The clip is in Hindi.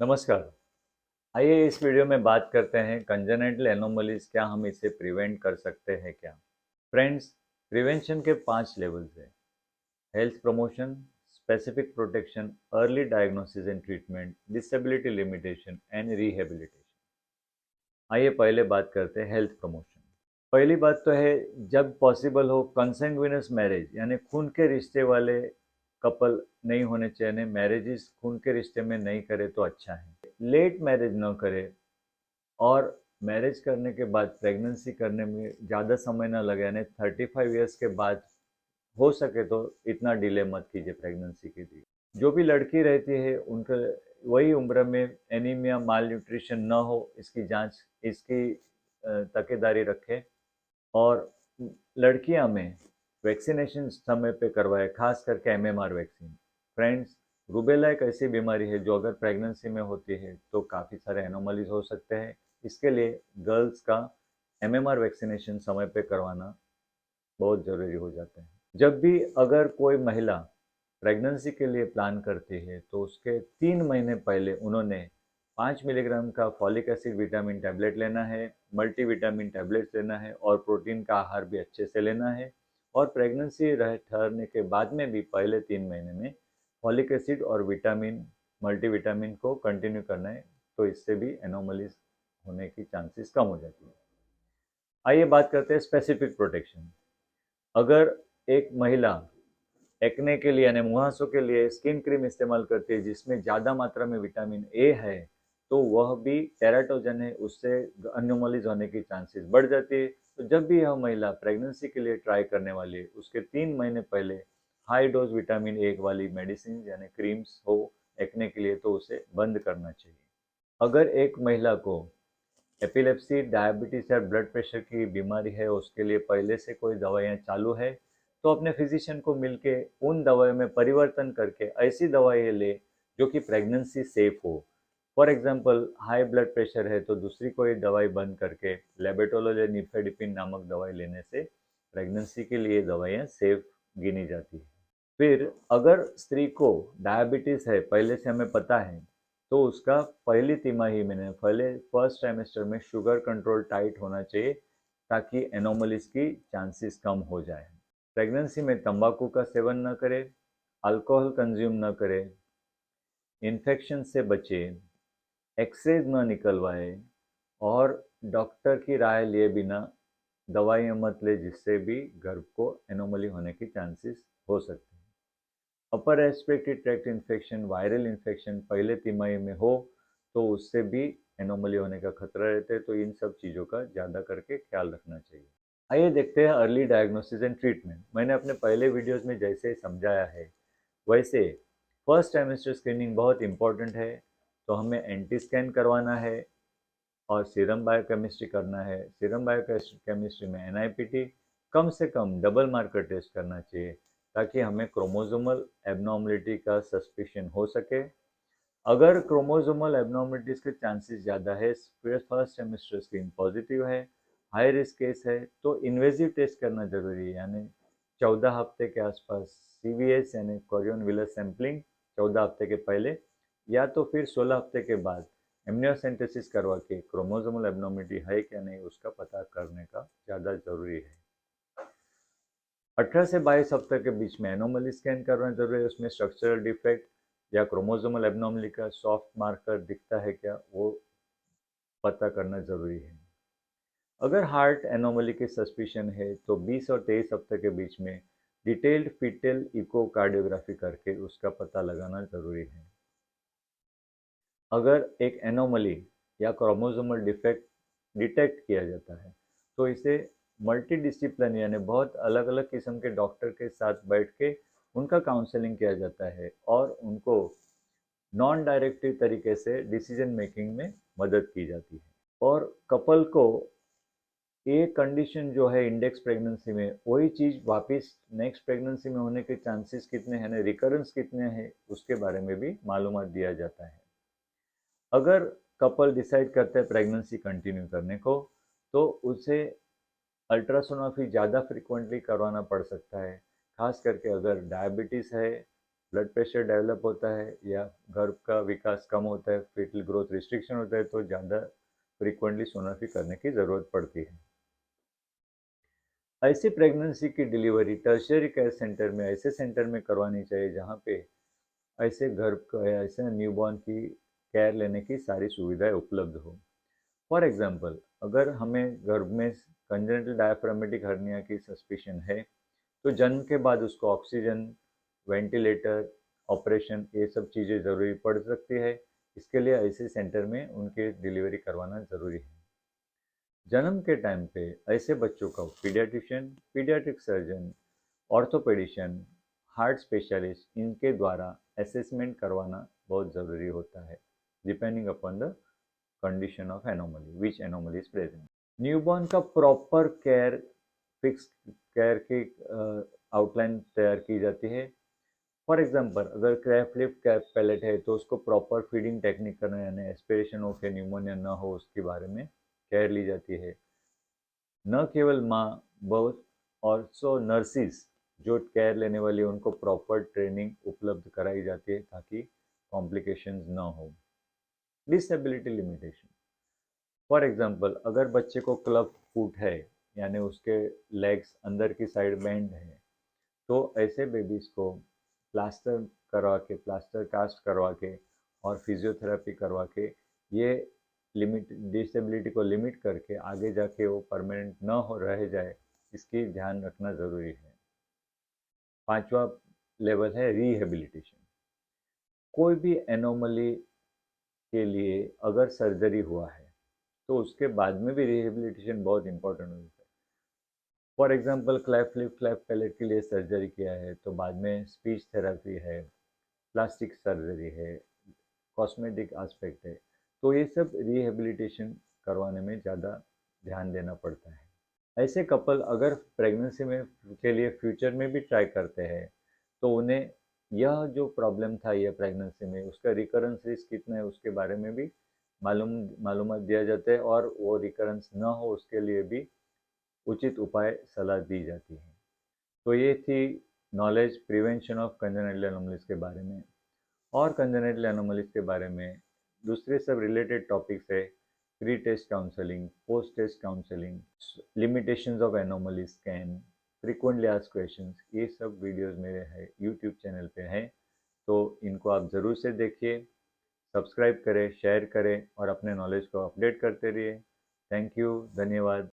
नमस्कार। आइए इस वीडियो में बात करते हैं कंजेनिटल एनोमलीज, क्या हम इसे प्रिवेंट कर सकते हैं क्या। फ्रेंड्स, प्रिवेंशन के 5 लेवल्स हैं। Health promotion, specific protection, early diagnosis and treatment, disability limitation and rehabilitation. आइए पहले बात करते हैं हेल्थ प्रमोशन। पहली बात तो है, जब पॉसिबल हो कंसेंग्विनस मैरिज यानी खून के रिश्ते वाले कपल नहीं होने चाहिए। मैरिजेस खून के रिश्ते में नहीं करे तो अच्छा है। लेट मैरिज न करे और मैरिज करने के बाद प्रेगनेंसी करने में ज़्यादा समय ना लगे, यानी 35 ईयर्स के बाद हो सके तो इतना डिले मत कीजिए प्रेगनेंसी के लिए। जो भी लड़की रहती है उनके वही उम्र में एनीमिया माल न्यूट्रिशन न हो, इसकी जांच, इसकी तकेदारी रखें। और लड़कियां में वैक्सीनेशन समय पे करवाए, खास करके एमएमआर वैक्सीन। फ्रेंड्स, रूबेला एक ऐसी बीमारी है जो अगर प्रेगनेंसी में होती है तो काफ़ी सारे एनोमलीज हो सकते हैं। इसके लिए गर्ल्स का एमएमआर वैक्सीनेशन समय पे करवाना बहुत ज़रूरी हो जाता है। जब भी अगर कोई महिला प्रेगनेंसी के लिए प्लान करती है तो उसके 3 महीने पहले उन्होंने 5 मिलीग्राम का फॉलिक एसिड विटामिन टैबलेट लेना है, मल्टीविटामिन टैबलेट्स लेना है और प्रोटीन का आहार भी अच्छे से लेना है। और प्रेगनेंसी रह ठहरने के बाद में भी पहले 3 महीने में फॉलिक एसिड और विटामिन मल्टीविटामिन को कंटिन्यू करना है, तो इससे भी एनोमलीज होने की चांसेस कम हो जाती है। आइए बात करते हैं स्पेसिफिक प्रोटेक्शन। अगर एक महिला एक्ने के लिए यानी मुहासों के लिए स्किन क्रीम इस्तेमाल करती है जिसमें ज़्यादा मात्रा में विटामिन ए है, तो वह भी टेराटोजन है, उससे एनोमलीज होने की चांसेस बढ़ जाती है। तो जब भी यह महिला प्रेगनेंसी के लिए ट्राई करने वाली है, उसके 3 महीने पहले हाई डोज विटामिन ए वाली मेडिसिन यानी क्रीम्स हो एक्ने के लिए, तो उसे बंद करना चाहिए। अगर एक महिला को एपिलेप्सी, डायबिटीज या ब्लड प्रेशर की बीमारी है, उसके लिए पहले से कोई दवाइयाँ चालू है, तो अपने फिजिशियन को मिलके उन दवाइयों में परिवर्तन करके ऐसी दवाइयाँ ले जो कि प्रेगनेंसी सेफ हो। For example, high blood pressure है तो दूसरी कोई दवाई बंद करके लेबेटोलोल या निफेडिपिन नामक दवाई लेने से प्रेगनेंसी के लिए दवाइयाँ सेफ गिनी जाती है। फिर अगर स्त्री को डायबिटीज़ है, पहले से हमें पता है, तो उसका पहली तिमाही में पहले फर्स्ट ट्राइमेस्टर में शुगर कंट्रोल टाइट होना चाहिए ताकि एनोमलीज की चांसेस कम हो जाए। प्रेगनेंसी में तंबाकू का सेवन न करें, अल्कोहल कंज्यूम न करें, इन्फेक्शन से बचें, एक्सरेज न निकलवाए और डॉक्टर की राय लिए बिना दवाइयाँ मत ले, जिससे भी गर्भ को एनोमली होने की चांसेस हो सकते हैं। Upper respiratory tract infection, viral infection पहले तिमाही में हो तो उससे भी एनोमली होने का खतरा रहता है, तो इन सब चीज़ों का ज़्यादा करके ख्याल रखना चाहिए। आइए देखते हैं अर्ली डायग्नोसिस एंड ट्रीटमेंट। मैंने अपने पहले वीडियोस में जैसे समझाया है वैसे फर्स्ट ट्राइमेस्टर स्क्रीनिंग बहुत इंपॉर्टेंट है। तो हमें एंटी स्कैन करवाना है और सीरम बायोकेमिस्ट्री करना है। सीरम बायोकेमिस्ट्री में एनआईपीटी, कम से कम डबल मार्कर टेस्ट करना चाहिए ताकि हमें क्रोमोसोमल एबनॉर्मलिटी का सस्पिशन हो सके। अगर क्रोमोसोमल एबनॉर्मलिटीज के चांसेस ज़्यादा है, फिर फर्स्ट सेमेस्टर स्क्रीन पॉजिटिव है, हाई रिस्क केस है, तो इन्वेजिव टेस्ट करना जरूरी है, यानी 14 हफ्ते के आसपास सीवीएस यानी कोरियन विलर सैंपलिंग 14 हफ्ते के पहले, या तो फिर 16 हफ्ते के बाद एमनियोसेंटेसिस करवा के क्रोमोसोमल एबनॉर्मलिटी है क्या नहीं उसका पता करने का ज़्यादा जरूरी है। 18 से 22 हफ्ते के बीच में एनोमली स्कैन करना जरूरी है, उसमें स्ट्रक्चरल डिफेक्ट या क्रोमोसोमल एबनॉर्मली का सॉफ्ट मार्कर दिखता है क्या, वो पता करना जरूरी है। अगर हार्ट एनोमली की सस्पिशन है तो 20 और 23 हफ्ते के बीच में डिटेल्ड फीटल इकोकार्डियोग्राफी करके उसका पता लगाना जरूरी है। अगर एक एनोमली या क्रोमोसोमल डिफेक्ट डिटेक्ट किया जाता है तो इसे मल्टी डिसिप्लिन यानी बहुत अलग अलग किस्म के डॉक्टर के साथ बैठ के उनका काउंसलिंग किया जाता है और उनको नॉन डायरेक्टिव तरीके से डिसीजन मेकिंग में मदद की जाती है। और कपल को ये कंडीशन जो है इंडेक्स प्रेगनेंसी में, वही चीज़ वापस नेक्स्ट प्रेगनेंसी में होने के चांसेस कितने हैं, रिकरेंस कितने हैं, उसके बारे में भी मालूमात दिया जाता है। अगर कपल डिसाइड करते हैं प्रेगनेंसी कंटिन्यू करने को, तो उसे अल्ट्रासोनोग्राफी ज़्यादा फ्रिक्वेंटली करवाना पड़ सकता है, खास करके अगर डायबिटीज़ है ब्लड प्रेशर डेवलप होता है या गर्भ का विकास कम होता है, फीटल ग्रोथ रिस्ट्रिक्शन होता है, तो ज़्यादा फ्रीक्वेंटली सोनोग्राफी करने की ज़रूरत पड़ती है। ऐसी प्रेगनेंसी की डिलीवरी टर्शियरी केयर सेंटर में, ऐसे सेंटर में करवानी चाहिए जहाँ पे ऐसे गर्भ का या ऐसे न्यूबॉर्न की केयर लेने की सारी सुविधाएं उपलब्ध हो। फॉर एग्जांपल, अगर हमें गर्भ में कंजेनिटल डायफ्रामेटिक हर्निया की सस्पिशन है, तो जन्म के बाद उसको ऑक्सीजन, वेंटिलेटर, ऑपरेशन, ये सब चीज़ें ज़रूरी पड़ सकती है। इसके लिए ऐसे सेंटर में उनकी डिलीवरी करवाना ज़रूरी है। जन्म के टाइम पे ऐसे बच्चों का paediatrician, paediatric surgeon, orthopaedician, heart specialist, इनके द्वारा असेसमेंट करवाना बहुत ज़रूरी होता है, depending upon the condition of anomaly, which anomaly is present. Newborn का प्रॉपर केयर, फिक्स केयर की आउटलाइन तैयार की जाती है। फॉर एग्जांपल, अगर क्रैफ लिप कैप पैलेट है तो उसको प्रॉपर फीडिंग टेक्निक करना, यानी एस्पिरेशन हो के न्यूमोनिया ना हो उसके बारे में केयर ली जाती है। न केवल माँ, बहुत ऑल्सो नर्सिस जो केयर लेने वाली है, उनको प्रॉपर ट्रेनिंग उपलब्ध कराई जाती है ताकि कॉम्प्लिकेशंस ना हो। डिसेबिलिटी लिमिटेशन, फॉर एग्जांपल, अगर बच्चे को क्लब फुट है, यानी उसके लेग्स अंदर की साइड बेंड है, तो ऐसे बेबीज को प्लास्टर करवा के, प्लास्टर कास्ट करवा के और फिजियोथेरेपी करवा के ये लिमिट, डिसेबिलिटी को लिमिट करके आगे जाके वो परमानेंट न हो रह जाए, इसकी ध्यान रखना ज़रूरी है। पांचवा लेवल है रिहेबिलिटेशन। कोई भी एनोमली के लिए अगर सर्जरी हुआ है तो उसके बाद में भी रिहेबिलिटेशन बहुत इंपॉर्टेंट होता है। For example, cleft lip cleft palate के लिए सर्जरी किया है तो बाद में स्पीच थेरेपी है, प्लास्टिक सर्जरी है, कॉस्मेटिक एस्पेक्ट है, तो ये सब रिहेबिलिटेशन करवाने में ज़्यादा ध्यान देना पड़ता है। ऐसे कपल अगर प्रेगनेंसी में के लिए फ्यूचर में भी ट्राई करते हैं तो उन्हें यह जो प्रॉब्लम था ये प्रेगनेंसी में, उसका रिकरेंस रिस्क कितना है उसके बारे में भी मालूमात दिया जाता है, और वो रिकरेंस न हो उसके लिए भी उचित उपाय सलाह दी जाती है। तो ये थी knowledge prevention of congenital anomalies के बारे में। और कंजेनिटल एनोमलीज के बारे में दूसरे सब रिलेटेड टॉपिक्स है, pre test counselling, post test counselling, limitations of anomaly scan, frequently asked questions, ये सब वीडियोस मेरे है यूट्यूब चैनल पे हैं, तो इनको आप ज़रूर से देखिए, सब्सक्राइब करें, शेयर करें और अपने नॉलेज को अपडेट करते रहिए। थैंक यू, धन्यवाद।